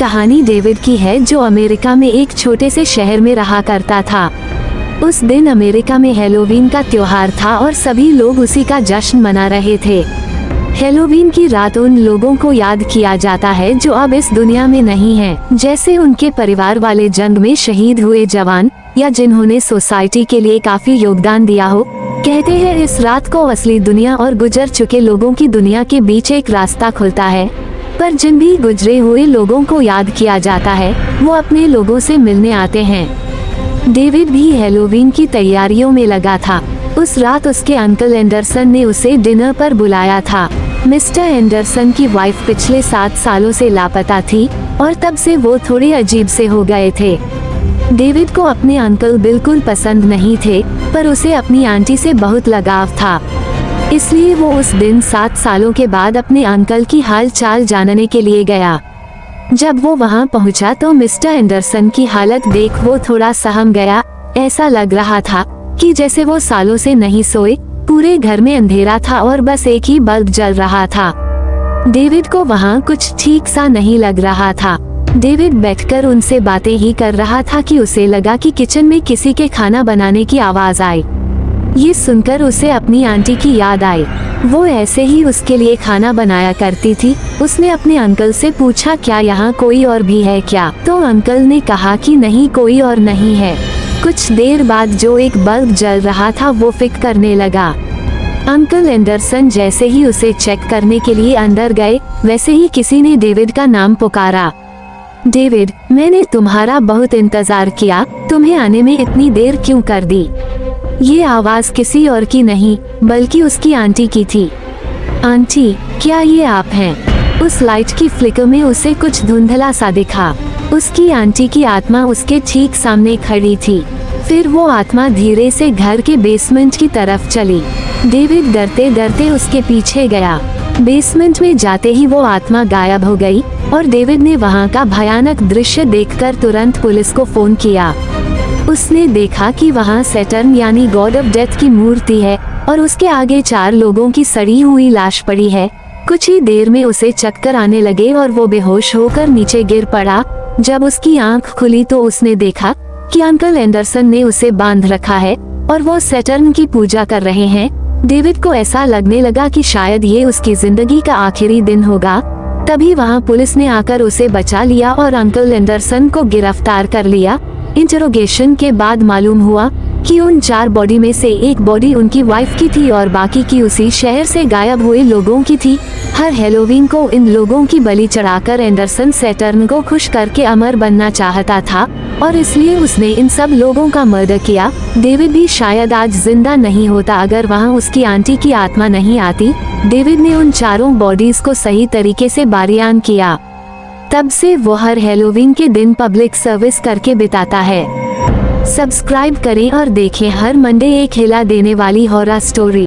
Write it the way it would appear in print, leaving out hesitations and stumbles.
कहानी डेविड की है, जो अमेरिका में एक छोटे से शहर में रहा करता था। उस दिन अमेरिका में हैलोवीन का त्योहार था और सभी लोग उसी का जश्न मना रहे थे। हैलोवीन की रात उन लोगों को याद किया जाता है जो अब इस दुनिया में नहीं हैं, जैसे उनके परिवार वाले, जंग में शहीद हुए जवान, या जिन्होंने सोसाइटी के लिए काफी योगदान दिया हो। कहते हैं इस रात को असली दुनिया और गुजर चुके लोगों की दुनिया के बीच एक रास्ता खुलता है, पर जिन भी गुजरे हुए लोगों को याद किया जाता है वो अपने लोगों से मिलने आते हैं। डेविड भी हैलोवीन की तैयारियों में लगा था। उस रात उसके अंकल एंडरसन ने उसे डिनर पर बुलाया था। मिस्टर एंडरसन की वाइफ पिछले 7 सालों से लापता थी और तब से वो थोड़े अजीब से हो गए थे। डेविड को अपने अंकल बिल्कुल पसंद नहीं थे, पर उसे अपनी आंटी से बहुत लगाव था, इसलिए वो उस दिन 7 सालों के बाद अपने अंकल की हाल चाल जानने के लिए गया। जब वो वहाँ पहुँचा तो मिस्टर एंडरसन की हालत देख वो थोड़ा सहम गया। ऐसा लग रहा था कि जैसे वो सालों से नहीं सोए। पूरे घर में अंधेरा था और बस एक ही बल्ब जल रहा था। डेविड को वहाँ कुछ ठीक सा नहीं लग रहा था। डेविड बैठकर उनसे बातें ही कर रहा था कि उसे लगा कि किचन में किसी के खाना बनाने की आवाज आई। ये सुनकर उसे अपनी आंटी की याद आई। वो ऐसे ही उसके लिए खाना बनाया करती थी। उसने अपने अंकल से पूछा, क्या यहाँ कोई और भी है क्या? तो अंकल ने कहा कि नहीं, कोई और नहीं है। कुछ देर बाद जो एक बल्ब जल रहा था वो फिक करने लगा। अंकल एंडरसन जैसे ही उसे चेक करने के लिए अंदर गए, वैसे ही किसी ने डेविड का नाम पुकारा। डेविड, मैंने तुम्हारा बहुत इंतजार किया, तुम्हें आने में इतनी देर क्यों कर दी? ये आवाज किसी और की नहीं बल्कि उसकी आंटी की थी। आंटी, क्या ये आप हैं? उस लाइट की फ्लिकर में उसे कुछ धुंधला सा दिखा। उसकी आंटी की आत्मा उसके ठीक सामने खड़ी थी। फिर वो आत्मा धीरे से घर के बेसमेंट की तरफ चली। डेविड डरते डरते उसके पीछे गया। बेसमेंट में जाते ही वो आत्मा गायब हो गई और डेविड ने वहाँ का भयानक दृश्य देखकर तुरंत पुलिस को फोन किया। उसने देखा कि वहाँ सैटर्न यानी गॉड ऑफ डेथ की मूर्ति है और उसके आगे 4 लोगों की सड़ी हुई लाश पड़ी है। कुछ ही देर में उसे चक्कर आने लगे और वो बेहोश होकर नीचे गिर पड़ा। जब उसकी आंख खुली तो उसने देखा कि अंकल एंडरसन ने उसे बांध रखा है और वो सैटर्न की पूजा कर रहे हैं। डेविड को ऐसा लगने लगा कि शायद ये उसकी जिंदगी का आखिरी दिन होगा। तभी वहाँ पुलिस ने आकर उसे बचा लिया और अंकल एंडरसन को गिरफ्तार कर लिया। इंटरोगेशन के बाद मालूम हुआ कि उन 4 बॉडी में से एक बॉडी उनकी वाइफ की थी और बाकी की उसी शहर से गायब हुए लोगों की थी। हर हैलोवीन को इन लोगों की बलि चढ़ाकर एंडरसन सैटर्न को खुश करके अमर बनना चाहता था और इसलिए उसने इन सब लोगों का मर्डर किया। डेविड भी शायद आज जिंदा नहीं होता अगर वहाँ उसकी आंटी की आत्मा नहीं आती। डेविड ने उन 4 बॉडीज को सही तरीके से बारियान किया। तब से वो हर हैलोवीन के दिन पब्लिक सर्विस करके बिताता है। सब्सक्राइब करें और देखें हर मंडे एक हिला देने वाली हॉरर स्टोरी।